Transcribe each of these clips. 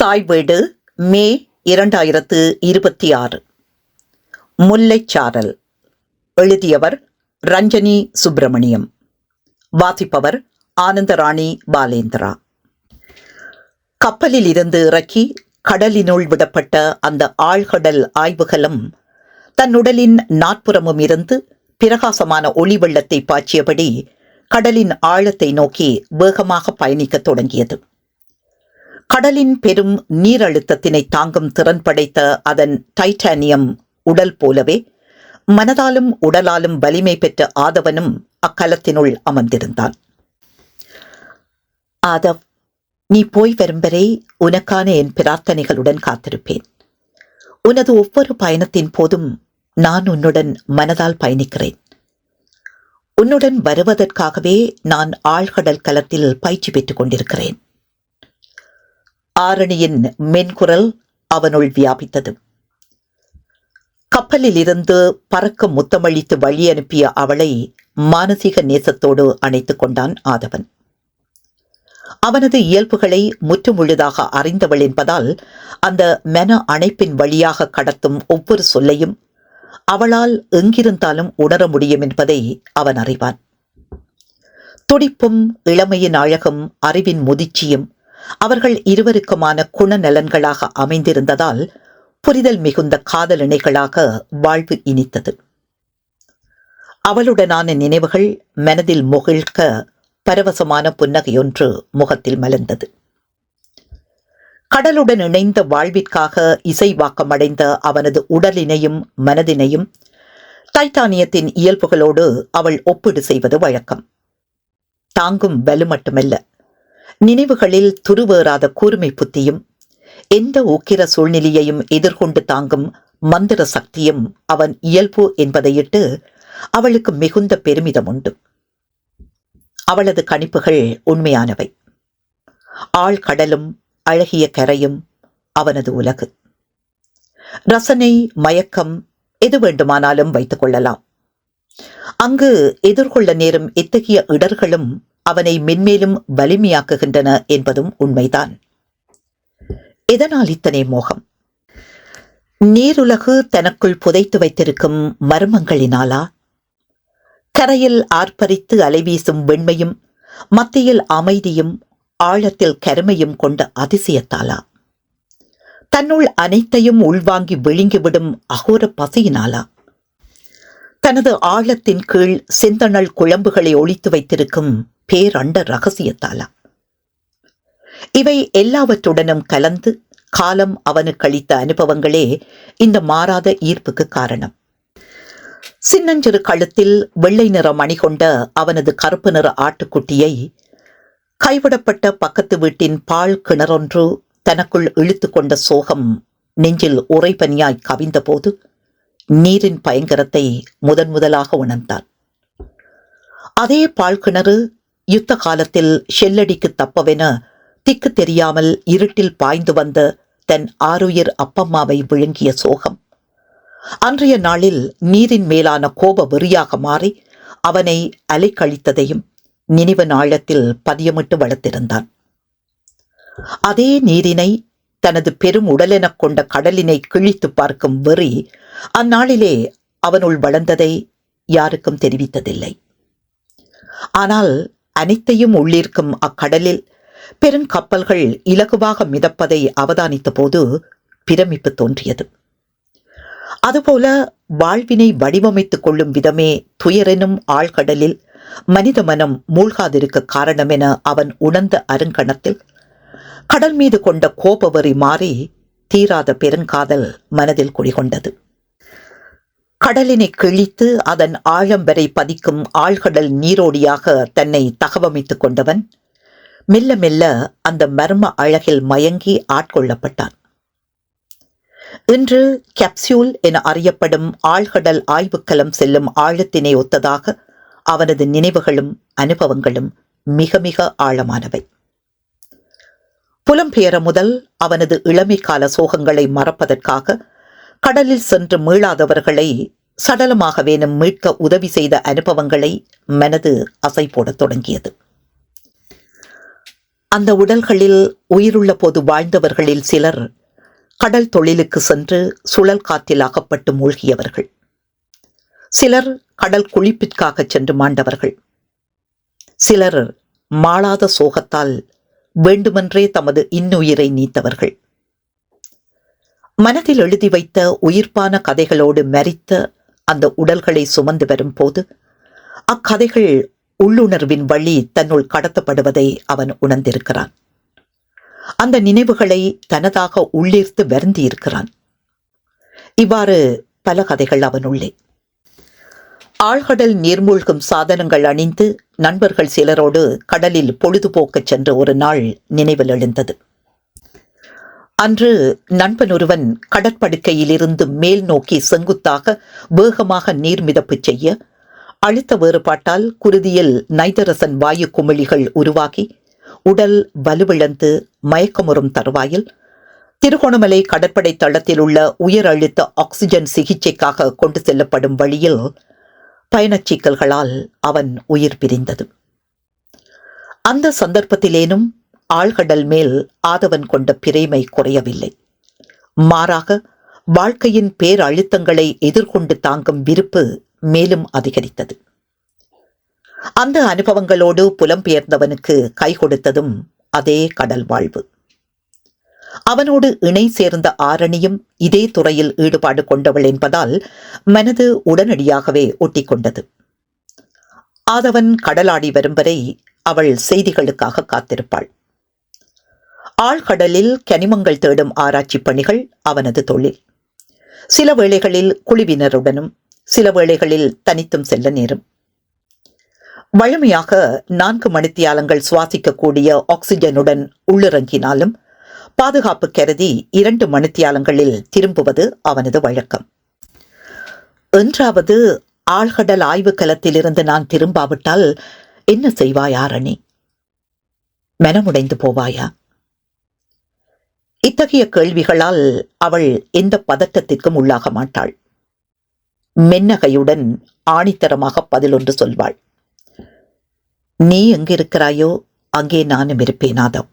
தாய் வீடு மே 2026. முல்லைச்சாரல். எழுதியவர் ரஞ்சனி சுப்பிரமணியம். வாசிப்பவர் ஆனந்தராணி பாலேந்திரா. கப்பலில் இருந்து இறக்கி கடலினுள் விடப்பட்ட அந்த ஆழ்கடல் ஆய்வுகளும் தன் உடலின் நாற்புறமும் இருந்து பிரகாசமான ஒளி வெள்ளத்தை பாய்ச்சியபடி கடலின் ஆழத்தை நோக்கி வேகமாக பயணிக்கத் தொடங்கியது. கடலின் பெரும் நீரழுத்தத்தினை தாங்கும் திறன் படைத்த அதன் டைட்டானியம் உடல் போலவே மனதாலும் உடலாலும் வலிமை பெற்ற ஆதவனும் அக்கலத்தினுள் அமர்ந்திருந்தான். ஆதவ், நீ போய் வரும் வரை உனக்கான என் பிரார்த்தனைகளுடன் காத்திருப்பேன். உனது ஒவ்வொரு பயணத்தின் போதும் நான் உன்னுடன் மனதால் பயணிக்கிறேன். உன்னுடன் வருவதற்காகவே நான் ஆழ்கடல் களத்தில் பயிற்சி பெற்றுக் கொண்டிருக்கிறேன். ஆரணியின் மென்குரல் அவனுள் வியாபித்தது. கப்பலில் இருந்து பறக்க முத்தமளித்து வழி அனுப்பிய அவளை மானசீக நேசத்தோடு அணைத்துக் கொண்டான் ஆதவன். அவனது இயல்புகளை முற்றுமுழுதாக அறிந்தவள் என்பதால் அந்த மன அணைப்பின் வழியாக கடத்தும் ஒவ்வொரு சொல்லையும் அவளால் எங்கிருந்தாலும் உணர முடியும் என்பதை அவன் அறிவான். துடிப்பும் இளமையின் அழகும் அறிவின் முதிர்ச்சியும் அவர்கள் இருவருக்குமான குணநலன்களாக அமைந்திருந்ததால் புரிதல் மிகுந்த காதல் இணைகளாக வாழ்வு இனித்தது. அவளுடனான நினைவுகள் மனதில் முகிழ்க்க பரவசமான புன்னகையொன்று முகத்தில் மலர்ந்தது. கடலுடன் இணைந்த வாழ்விற்காக இசைவாக்கமடைந்த அவனது உடலினையும் மனதினையும் டைட்டானியத்தின் இயல்புகளோடு அவள் ஒப்பீடு செய்வது வழக்கம். தாங்கும் வலு மட்டுமல்ல, நினைவுகளில் துருவேறாத கூர்மை புத்தியும் எந்த உக்கிர சூழ்நிலையையும் எதிர்கொண்டு தாங்கும் மந்திர சக்தியும் அவன் இயல்பு என்பதையிட்டு அவளுக்கு மிகுந்த பெருமிதம் உண்டு. அவளது கணிப்புகள் உண்மையானவை. ஆழ்கடலும் அழகிய கரையும் அவனது உலகு. ரசனை, மயக்கம் எது வேண்டுமானாலும் வைத்துக் கொள்ளலாம். அங்கு எதிர்கொள்ள நேரும் எத்தகைய இடர்களும் அவனை மென்மேலும் வலிமையாக்குகின்றன என்பதும் உண்மைதான். எதனால் இத்தனை மோகம்? நீருலகு தனக்குள் புதைத்து வைத்திருக்கும் மர்மங்களினாலா? கரையில் ஆர்ப்பரித்து அலைவீசும் வெண்மையும் மத்தியில் அமைதியும் ஆழத்தில் கருமையும் கொண்ட அதிசயத்தாலா? தன்னுள் அனைத்தையும் உள்வாங்கி விழுங்கிவிடும் அகோர பசியினாலா? தனது ஆழத்தின் கீழ் செந்தணல் குழம்புகளை ஒளித்து வைத்திருக்கும் பேரண்ட ரகசியத்தாலா? இவை எல்லாவற்றுடனும் கலந்து காலம் அவனுக்கு அளித்த அனுபவங்களே இந்த மாறாத ஈர்ப்புக்கு காரணம். சின்னஞ்சிறு கழுத்தில் வெள்ளை நிற மணி கொண்ட அவனது கருப்பு நிற ஆட்டுக்குட்டியை கைவிடப்பட்ட பக்கத்து வீட்டின் பால் கிணறொன்று தனக்குள் இழுத்து கொண்ட சோகம் நெஞ்சில் உறைபனியாய் கவிந்த போது நீரின் பயங்கரத்தை முதலாக உணர்ந்தான். அதே பால் கிணறு யுத்த காலத்தில் ஷெல்லடிக்கு தப்பவென திக்கு தெரியாமல் இருட்டில் பாய்ந்து வந்த தன் ஆருயிர் அப்பம்மாவை விழுங்கிய சோகம் அன்றைய நாளில் நீரின் மேலான கோப வெறியாக மாறி அவனை அலைக்கழித்ததையும் நினைவின் ஆழத்தில் பதியமிட்டு வளர்த்திருந்தான். அதே நீரினை தனது பெரும் உடலெனக் கொண்ட கடலினை கிழித்து பார்க்கும் வெறி அந்நாளிலே அவனுள் வளர்ந்ததை யாருக்கும் தெரிவித்ததில்லை. ஆனால் அனைத்தையும் உள்ளிருக்கும் அக்கடலில் பெருங்கப்பல்கள் இலகுவாக மிதப்பதை அவதானித்த போது பிரமிப்பு தோன்றியது. அதுபோல வாழ்வினை வடிவமைத்துக் கொள்ளும் விதமே துயரெனும் ஆழ்கடலில் மனித மனம் மூழ்காதிருக்க காரணம் என அவன் உணர்ந்த அருங்கணத்தில் கடல் மீது கொண்ட கோபவெறி மாறி தீராத பெருங்காதல் மனதில் குடிகொண்டது. கடலினை கிழித்து அதன் ஆழம் வரை பதிக்கும் ஆழ்கடல் நீரோடியாக தன்னை தகவமைத்துக் கொண்டவன் மெல்ல மெல்ல அந்த மர்ம அழகில் மயங்கி ஆட்கொள்ளப்பட்டான். இன்று கேப்சியூல் என அறியப்படும் ஆழ்கடல் ஆய்வுக்களம் செல்லும் ஆழத்தினை ஒத்ததாக அவனது நினைவுகளும் அனுபவங்களும் மிக மிக ஆழமானவை. புலம்பெயர முதல் அவனது இளமை கால சோகங்களை மறப்பதற்காக கடலில் சென்று மீளாதவர்களை சடலமாகவேனும் மீட்க உதவி செய்த அனுபவங்களை மனது அசை போடத் தொடங்கியது. அந்த உடல்களில் உயிருள்ள போது வாழ்ந்தவர்களில் சிலர் கடல் தொழிலுக்கு சென்று சுழல் காற்றில் அகப்பட்டு மூழ்கியவர்கள். சிலர் கடல் குளிப்பிற்காக சென்று மாண்டவர்கள். சிலர் மாளாத சோகத்தால் வேண்டுமென்றே தமது இன்னுயிரை நீத்தவர்கள். மனதில் எழுதி வைத்த உயிர்ப்பான கதைகளோடு மரித்த அந்த உடல்களை சுமந்து வரும்போது அக்கதைகள் உள்ளுணர்வின் வழி தன்னுள் கடத்தப்படுவதை அவன் உணர்ந்திருக்கிறான். அந்த நினைவுகளை தனதாக உள்ளீர்த்து வருந்தி இருக்கிறான். இவ்வாறு பல கதைகள் அவனுள்ளே. ஆழ்கடல் நீர்மூழ்கும் சாதனங்கள் அணிந்து நண்பர்கள் சிலரோடு கடலில் பொழுதுபோக்கச் சென்ற ஒரு நாள் நினைவில் எழுந்தது. அன்று நண்பன் ஒருவன் கடற்படுக்கையிலிருந்து மேல் நோக்கி செங்குத்தாக வேகமாக நீர் மிதப்பு செய்ய அழுத்த வேறுபாட்டால் குருதியில் நைதரசன் வாயு குமிழிகள் உருவாகி உடல் வலுவிழந்து மயக்கமுறும் தருவாயில் திருகோணமலை கடற்படை தளத்தில் உள்ள உயர் அழுத்த ஆக்சிஜன் சிகிச்சைக்காக கொண்டு செல்லப்படும் வழியில் பயணச் சிக்கல்களால் அவன் உயிர் பிரிந்தது. அந்த சந்தர்ப்பத்திலேனும் ஆழ்கடல் மேல் ஆதவன் கொண்ட பிரேமை குறையவில்லை. மாறாக வாழ்க்கையின் பேரழுத்தங்களை எதிர்கொண்டு தாங்கும் விருப்பு மேலும் அதிகரித்தது. அந்த அனுபவங்களோடு புலம்பெயர்ந்தவனுக்கு கை கொடுத்ததும் அதே கடல் வாழ்வு. அவனோடு இணை சேர்ந்த ஆரணியும் இதே துறையில் ஈடுபாடு கொண்டவள் என்பதால் மனது உடனடியாகவே ஒட்டிக்கொண்டது. ஆதவன் கடலாடி வரும் வரை அவள் செய்திகளுக்காக காத்திருப்பாள். ஆழ்கடலில் கனிமங்கள் தேடும் ஆராய்ச்சி பணிகள் அவனது தொழில். சில வேளைகளில் குழுவினருடனும் சில வேளைகளில் தனித்தும் செல்ல நேரும். வழமையாக 4 மணித்தியாலங்கள் சுவாசிக்கக்கூடிய ஆக்சிஜனுடன் உள்ளிறங்கினாலும் பாதுகாப்பு கருதி 2 மணித்தியாலங்களில் திரும்புவது அவனது வழக்கம். என்றாவது ஆழ்கடல் ஆய்வு களத்திலிருந்து நான் திரும்பாவிட்டால் என்ன செய்வாய் ஆரணி? மனமுடைந்து போவாயா? இத்தகைய கேள்விகளால் அவள் எந்த பதட்டத்திற்கும் உள்ளாக மாட்டாள். மென்னகையுடன் ஆணித்தரமாக பதிலொன்று சொல்வாள். நீ எங்கிருக்கிறாயோ அங்கே நானும் இருப்பேன் ஆதம்.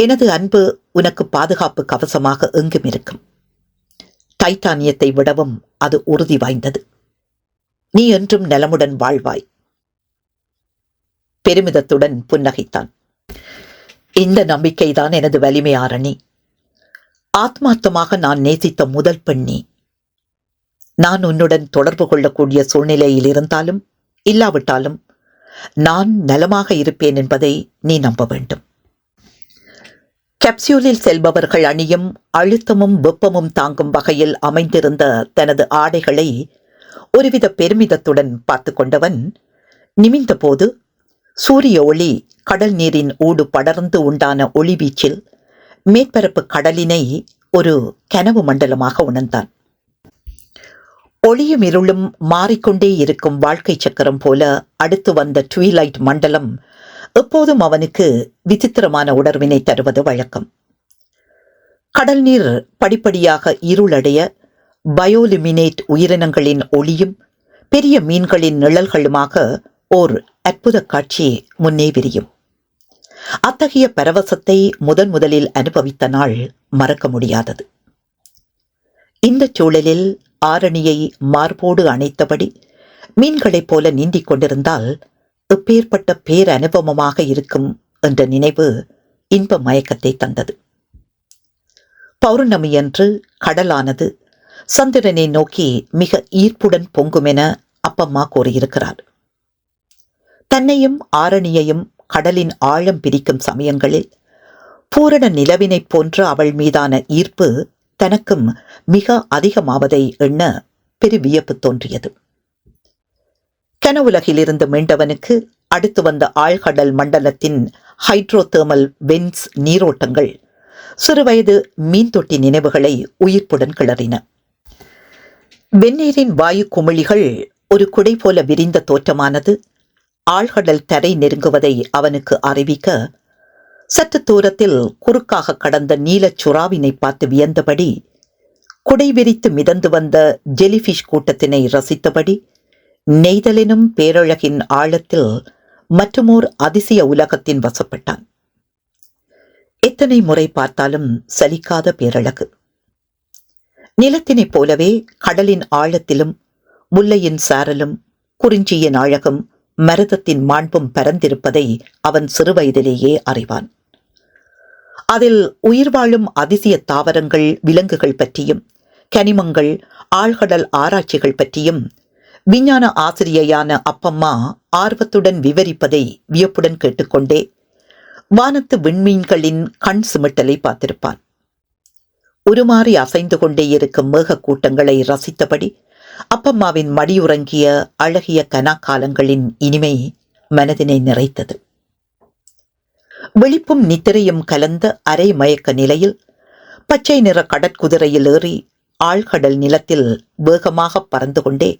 எனது அன்பு உனக்கு பாதுகாப்பு கவசமாக எங்கும் இருக்கும். டைட்டானியத்தை விடவும் அது உறுதி வாய்ந்தது. நீ என்றும் நலமுடன் வாழ்வாய். பெருமிதத்துடன் புன்னகைத்தான். இந்த நம்பிக்கைதான் எனது வலிமை ஆரணி. ஆத்மார்த்தமாக நான் நேசித்த முதல் பெண்ணி. நான் உன்னுடன் தொடர்பு கொள்ளக்கூடிய சூழ்நிலையில் இருந்தாலும் இல்லாவிட்டாலும் நான் நலமாக இருப்பேன் என்பதை நீ நம்ப வேண்டும். கேப்சியூலில் செல்பவர்கள் அணியும் அழுத்தமும் வெப்பமும் தாங்கும் வகையில் அமைந்திருந்த தனது ஆடைகளை ஒருவித பெருமிதத்துடன் பார்த்து கொண்டவன் நிமிர்ந்த போது சூரிய ஒளி கடல் நீரின் ஊடு படர்ந்து உண்டான ஒளிவீச்சில் மேற்பரப்பு கடலினை ஒரு கனவு மண்டலமாக உணர்ந்தான். ஒளியும் இருளும் மாறிக்கொண்டே இருக்கும் வாழ்க்கை சக்கரம் போல அடுத்து வந்த ட்வீலைட் மண்டலம் எப்போதும் அவனுக்கு விசித்திரமான உணர்வினை தருவது வழக்கம். கடல் நீர் படிப்படியாக இருளடைய பயோலிமினேட் உயிரினங்களின் ஒளியும் பெரிய மீன்களின் நிழல்களுமாக ஓர் அற்புத காட்சி முன்னே விரியும். அத்தகைய பரவசத்தை முதலில் அனுபவித்த நாள் மறக்க முடியாதது. இந்த சூழலில் ஆரணியை மார்போடு அணைத்தபடி மீன்களைப் போல நீந்திக் கொண்டிருந்தால் எப்பேற்பட்ட பேரனுபவமாக இருக்கும் என்ற நினைவு இன்ப மயக்கத்தை தந்தது. பௌர்ணமியன்று கடலானது சந்திரனை நோக்கி மிக ஈர்ப்புடன் பொங்குமென அப்பம்மா கூறியிருக்கிறார். தன்னையும் ஆரணியையும் கடலின் ஆழம் பிரிக்கும் சமயங்களில் பூரண நிலவினைப் போன்ற அவள் மீதான ஈர்ப்பு தனக்கும் மிக அதிகமாவதை எண்ண பெரு வியப்பு தோன்றியது. கனவுலகிலிருந்து மீண்டவனுக்கு அடுத்து வந்த ஆழ்கடல் மண்டலத்தின் ஹைட்ரோதெர்மல் வென்ஸ் நீரோட்டங்கள் சிறுவயது மீன்தொட்டி நினைவுகளை உயிர்ப்புடன் கிளறின. வெந்நீரின் வாயு குமிழிகள் ஒரு குடை போல விரிந்த தோற்றமானது ஆழ்கடல் தரை நெருங்குவதை அவனுக்கு அறிவிக்க சற்று தூரத்தில் குறுக்காக கடந்த நீலச் சுறாவினை பார்த்து வியந்தபடி குடை விரித்து மிதந்து வந்த ஜெலிஃபிஷ் கூட்டத்தினை ரசித்தபடி நெய்தலினும் பேரழகின் ஆழத்தில் மற்றுமோர் அதிசய உலகத்தின் வசப்பட்டான். எத்தனை முறை பார்த்தாலும் சலிக்காத பேரழகு. நிலத்தினைப் போலவே கடலின் ஆழத்திலும் முல்லையின் சாரலும் குறிஞ்சியின் அழகும் மருதத்தின் மாண்பும் பரந்திருப்பதை அவன் சிறுவயதிலேயே அறிவான். அதில் உயிர் வாழும் அதிசய தாவரங்கள், விலங்குகள் பற்றியும் கனிமங்கள், ஆழ்கடல் ஆராய்ச்சிகள் பற்றியும் விஞ்ஞான ஆசிரியையான அப்பம்மா ஆர்வத்துடன் விவரிப்பதை வியப்புடன் கேட்டுக்கொண்டே வானத்து விண்மீன்களின் கண் சிமிட்டலை பார்த்திருப்பான். உருமாறி அசைந்து கொண்டே இருக்கும் மேகக்கூட்டங்களை ரசித்தபடி அப்பம்மாவின் மடியுறங்கிய அழகிய கனாக்காலங்களின் இனிமை மனதினை நிறைத்தது. விழிப்பும் நித்திரையும் கலந்த அரை மயக்க நிலையில் பச்சை நிற கடற்குதிரையில் ஏறி ஆழ்கடல் நிலத்தில் வேகமாக பறந்து கொண்டே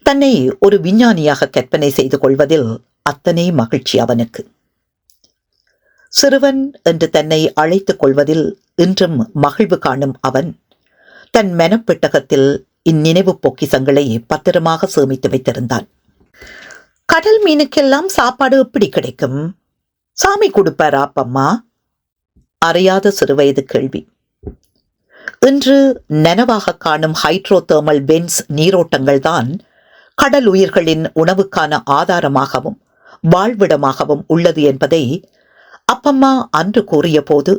தன்னை ஒரு விஞ்ஞானியாக கற்பனை செய்து கொள்வதில் அத்தனை மகிழ்ச்சி அவனுக்கு. சிறுவன் என்று தன்னை அழைத்துக் கொள்வதில் இன்றும் மகிழ்வு காணும் அவன் தன் மனப்பெட்டகத்தில் இந்நினைவு பொக்கிசங்களை பத்திரமாக சேமித்து வைத்திருந்தான். கடல் மீனுக்கெல்லாம் சாப்பாடு எப்படி கிடைக்கும்? சாமி கொடுப்பாரா அப்பம்மா? அறியாத சிறுவயது கேள்வி. இன்று நனவாக காணும் ஹைட்ரோதெர்மல் வென்ஸ் நீரோட்டங்கள் தான் கடல் உயிர்களின் உணவுக்கான ஆதாரமாகவும் வாழ்விடமாகவும் உள்ளது என்பதை அப்பம்மா அன்று கூறிய போது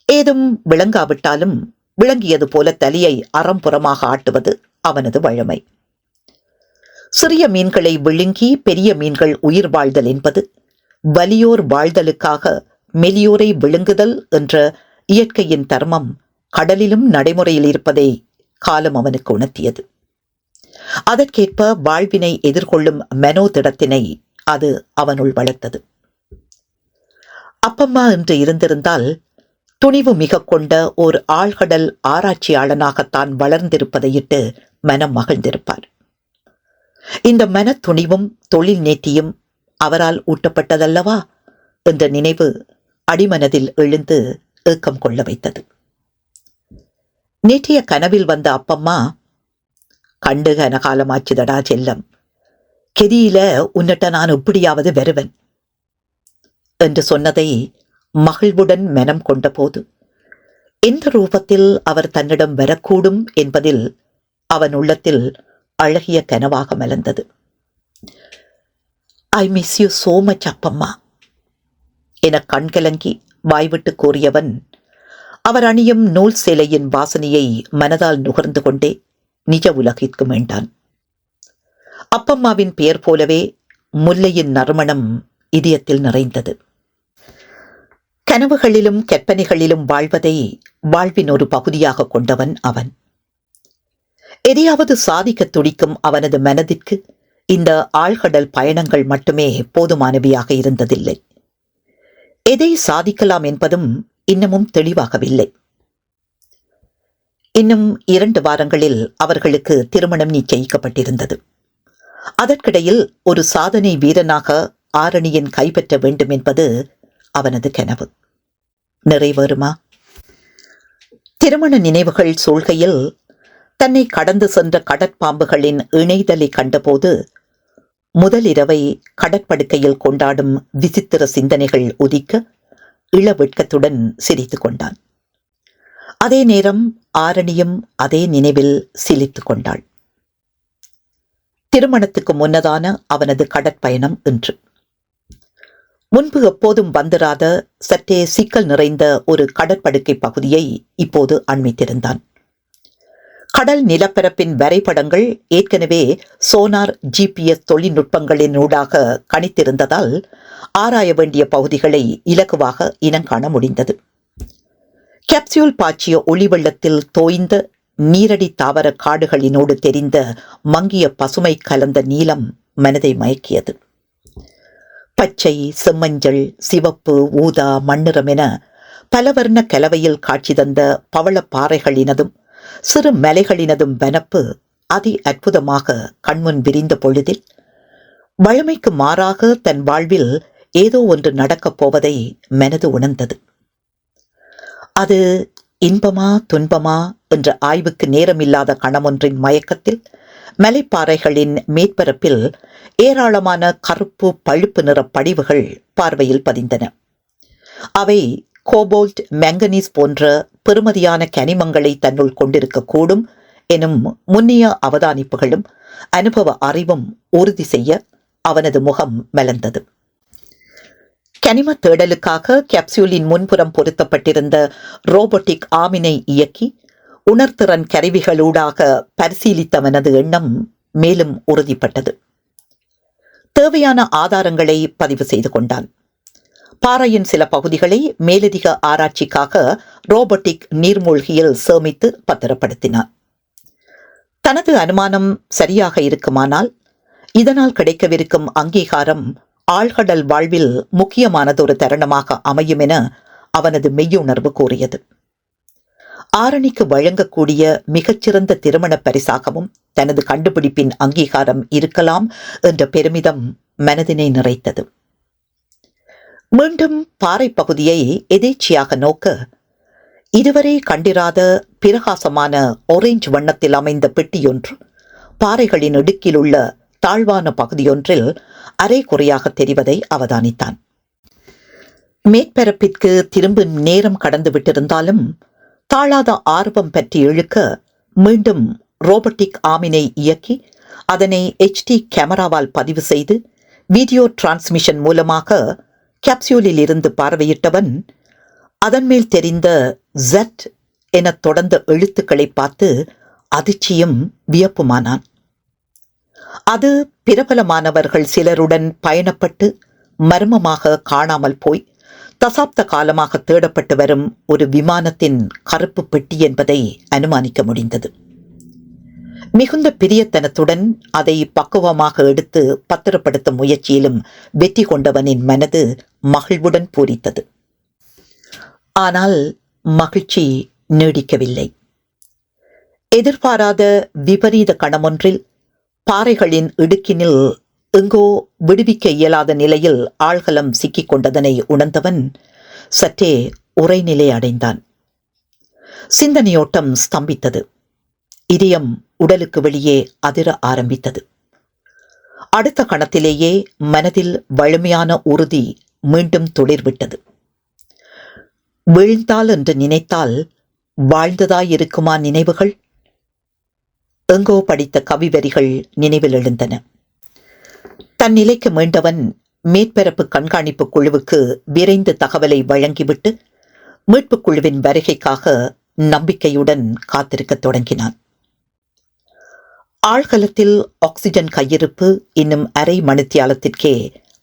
ஏதும் விளங்காவிட்டாலும் விளங்கியது போல தலையை அறம்புறமாக ஆட்டுவது அவனது வழமை. சிறிய மீன்களை விழுங்கி பெரிய மீன்கள் உயிர் வாழ்தல் என்பது வலியோர் வாழ்தலுக்காக மெலியோரை விழுங்குதல் என்ற இயற்கையின் தர்மம் கடலிலும் நடைமுறையில் இருப்பதை காலம் அவனுக்கு உணர்த்தியது. அதற்கேற்ப வாழ்வினை எதிர்கொள்ளும் மனோதிடத்தினை அது அவனுள் வளர்த்தது. அப்பம்மா என்று இருந்திருந்தால் துணிவு மிக கொண்ட ஓர் ஆழ்கடல் ஆராய்ச்சியாளனாகத்தான் வளர்ந்திருப்பதையிட்டு மனம் மகிழ்ந்திருப்பார். இந்த மன துணிவும் தொழில் நேர்த்தியும் அவரால் ஊட்டப்பட்டதல்லவா என்ற நினைவு அடிமனதில் எழுந்து ஏக்கம் கொள்ள வைத்தது. நேற்றைய கனவில் வந்த அப்பம்மா, கண்டு கனகாலமாச்சுதடா செல்லம், கெதியில உன்னிட்ட நான் எப்படியாவது வருவன் என்று சொன்னதை மகிழ்வுடன் மனம் கொண்டபோது எந்த ரூபத்தில் அவர் தன்னிடம் வரக்கூடும் என்பதில் அவன் உள்ளத்தில் அழகிய கனவாக மலர்ந்தது. I miss you so much அப்பம்மா என கண்கலங்கி வாய்விட்டு கூறியவன் அவர் அணியும் நூல் சேலையின் வாசனையை மனதால் நுகர்ந்து கொண்டே நிஜ உலகிற்கு மீண்டான். அப்பம்மாவின் பெயர் போலவே முல்லையின் நறுமணம் இதயத்தில் நிறைந்தது. கனவுகளிலும் கற்பனைகளிலும் வாழ்வதை வாழ்வின் ஒரு பகுதியாக கொண்டவன் அவன். எதையாவது சாதிக்க துடிக்கும் அவனது மனதிற்கு இந்த ஆழ்கடல் பயணங்கள் மட்டுமே போதுமானவையாக இருந்ததில்லை. எதை சாதிக்கலாம் என்பதும் இன்னமும் தெளிவாகவில்லை. இன்னும் 2 வாரங்களில் அவர்களுக்கு திருமணம் நிச்சயிக்கப்பட்டிருந்தது. அதற்கிடையில் ஒரு சாதனை வீரனாக ஆரணியின் கைப்பற்ற வேண்டும் என்பது அவனது கனவு. நிறைவேறுமா? திருமண நினைவுகள் சூழ்கையில் தன்னை கடந்து சென்ற கடற்பாம்புகளின் இணைதலை கண்டபோது முதலிரவை கடற்படுக்கையில் கொண்டாடும் விசித்திர சிந்தனைகள் உதிக்க இளவெட்கத்துடன் சிரித்து கொண்டான். அதே நேரம் ஆரணியும் அதே நினைவில் சிலித்து கொண்டாள். திருமணத்துக்கு முன்னதான அவனது கடற்பயணம் இன்று. முன்பு எப்போதும் வந்திராத சற்றே சிக்கல் நிறைந்த ஒரு கடற்படுக்கை பகுதியை இப்போது அண்மித்திருந்தான். கடல் நிலப்பரப்பின் வரைபடங்கள் ஏற்கனவே சோனார் GPS தொழில்நுட்பங்களினூடாக கணித்திருந்ததால் ஆராய வேண்டிய பகுதிகளை இலகுவாக இனங்காண முடிந்தது. கேப்சியூல் பாய்ச்சிய ஒளிவெள்ளத்தில் தோய்ந்த நீரடி தாவர காடுகளினோடு தெரிந்த மங்கிய பசுமை கலந்த நீலம் மனதை மயக்கியது. பச்சை, செம்மஞ்சள், சிவப்பு, ஊதா, மண்ணிறம் என பலவர்ண கலவையில் காட்சி தந்த பவளப்பாறைகளினதும் சிறு மலைகளினதும் வனப்பு அதி அற்புதமாக கண்முன் விரிந்த பொழுதில் வழமைக்கு மாறாக தன் வாழ்வில் ஏதோ ஒன்று நடக்கப் போவதை மனது உணர்ந்தது. அது இன்பமா துன்பமா என்ற ஆய்வுக்கு நேரமில்லாத கணமொன்றின் மயக்கத்தில் மலைப்பாறைகளின் மேற்பரப்பில் ஏராளமான கருப்பு பழுப்பு நிற படிவுகள் பார்வையில் பதிந்தன. அவை கோபோல்ட், மேங்கனீஸ் போன்ற பெறுமதியான கனிமங்களை தன்னுள் கொண்டிருக்கக்கூடும் எனும் முன்னிய அவதானிப்புகளும் அனுபவ அறிவும் உறுதி செய்ய அவனது முகம் மலர்ந்தது. கனிம தேடலுக்காக கேப்சூலின் முன்புறம் பொருத்தப்பட்டிருந்த ரோபோட்டிக் ஆமினை இயக்கி உணர்திறன் கருவிகளூடாக பரிசீலித்தவனது எண்ணம் மேலும் உறுதிப்பட்டது. தேவையான ஆதாரங்களை பதிவு செய்து கொண்டான். பாறையின் சில பகுதிகளை மேலதிக ஆராய்ச்சிக்காக ரோபோட்டிக் நீர்மூழ்கியில் சேமித்து பத்திரப்படுத்தினான். தனது அனுமானம் சரியாக இருக்குமானால் இதனால் கிடைக்கவிருக்கும் அங்கீகாரம் ஆழ்கடல் வாழ்வில் முக்கியமானதொரு தருணமாக அமையும் என அவனது மெய்யுணர்வு கூறியது. ஆரணிக்கு வழங்கக்கூடிய மிகச்சிறந்த திருமண பரிசாகவும் தனது கண்டுபிடிப்பின் அங்கீகாரம் இருக்கலாம் என்ற பெருமிதம் மனதினை நிறைத்தது. மீண்டும் பாறை பகுதியை எதேச்சியாக நோக்க இதுவரை கண்டிராத பிரகாசமான ஆரஞ்சு வண்ணத்தில் அமைந்த பெட்டியொன்று பாறைகளின் இடுக்கில் உள்ள தாழ்வான பகுதியொன்றில் அரை குறையாக தெரிவதை அவதானித்தான். மேற்பரப்பிற்கு திரும்பும் நேரம் கடந்து விட்டிருந்தாலும் தாழாத ஆர்வம் பற்றி இழுக்க மீண்டும் ரோபோட்டிக் ஆமினை இயக்கி அதனை HD கேமராவால் பதிவு செய்து வீடியோ டிரான்ஸ்மிஷன் மூலமாக கேப்சூலில் இருந்து பார்வையிட்டவன் அதன் மேல் தெரிந்த Z என தொடர்ந்த எழுத்துக்களை பார்த்து அதிர்ச்சியும் வியப்புமானான். அது பிரபலமானவர்கள் சிலருடன் பயணப்பட்டு மர்மமாக காணாமல் போய் தசாப்த காலமாக தேடப்பட்டு வரும் ஒரு விமானத்தின் கருப்பு பெட்டி என்பதை அனுமானிக்க முடிந்தது. மிகுந்த பிரியத்தனத்துடன் அதை பக்குவமாக எடுத்து பத்திரப்படுத்தும் முயற்சியிலும் வெற்றி கொண்டவனின் மனது மகிழ்வுடன் பூரித்தது. ஆனால் மகிழ்ச்சி நீடிக்கவில்லை. எதிர்பாராத விபரீத கணமொன்றில் பாறைகளின் இடுக்கினில் எங்கோ விடுவிக்க இயலாத நிலையில் ஆழ்கலம் சிக்கிக் கொண்டதனை உணர்ந்தவன் சற்றே உறைநிலை அடைந்தான். சிந்தனையோட்டம் ஸ்தம்பித்தது. இதயம் உடலுக்கு வெளியே அதிர ஆரம்பித்தது. அடுத்த கணத்திலேயே மனதில் வலிமையான உறுதி மீண்டும் துளிர்விட்டது. வீழ்ந்தால் என்று நினைத்தால் வாழ்ந்ததாயிருக்குமா நினைவுகள்? எங்கோ படித்த கவிவரிகள் நினைவில் எழுந்தன. தன் நிலைக்கு மீண்டவன் மேற்பரப்பு கண்காணிப்பு குழுவுக்கு விரைந்து தகவலை வழங்கிவிட்டு மீட்புக் குழுவின் வருகைக்காக நம்பிக்கையுடன் காத்திருக்கத் தொடங்கினான். ஆழ்கலத்தில் ஆக்சிஜன் கையிருப்பு இன்னும் அரை மணித்தியாலத்திற்கே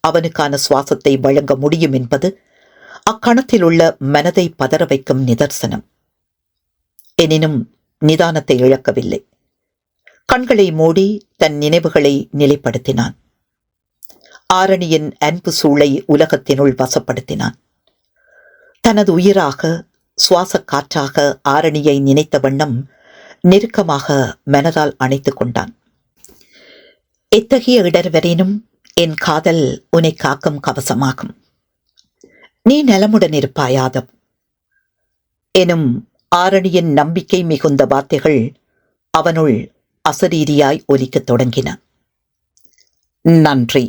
அவனுக்கான சுவாசத்தை வழங்க முடியும் என்பது அக்கணத்தில் உள்ள மனதை பதற வைக்கும் நிதர்சனம். எனினும் நிதானத்தை இழக்கவில்லை. கண்களை மூடி தன் நினைவுகளை நிலைப்படுத்தினான். ஆரணியின் அன்பு சூளை உலகத்தினுள் வசப்படுத்தினான். தனது உயிராக சுவாச காற்றாக ஆரணியை நினைத்த வண்ணம் நெருக்கமாக மனதால் அணைத்துக் கொண்டான். எத்தகைய இடர்வரேனும் என் காதல் உன்னை காக்கும் கவசமாகும். நீ நலமுடன் இருப்பாயாதம் எனும் ஆரணியின் நம்பிக்கை மிகுந்த வார்த்தைகள் அவனுள் அசரீரியாய் ஒலிக்கத் தொடங்கின. நன்றி.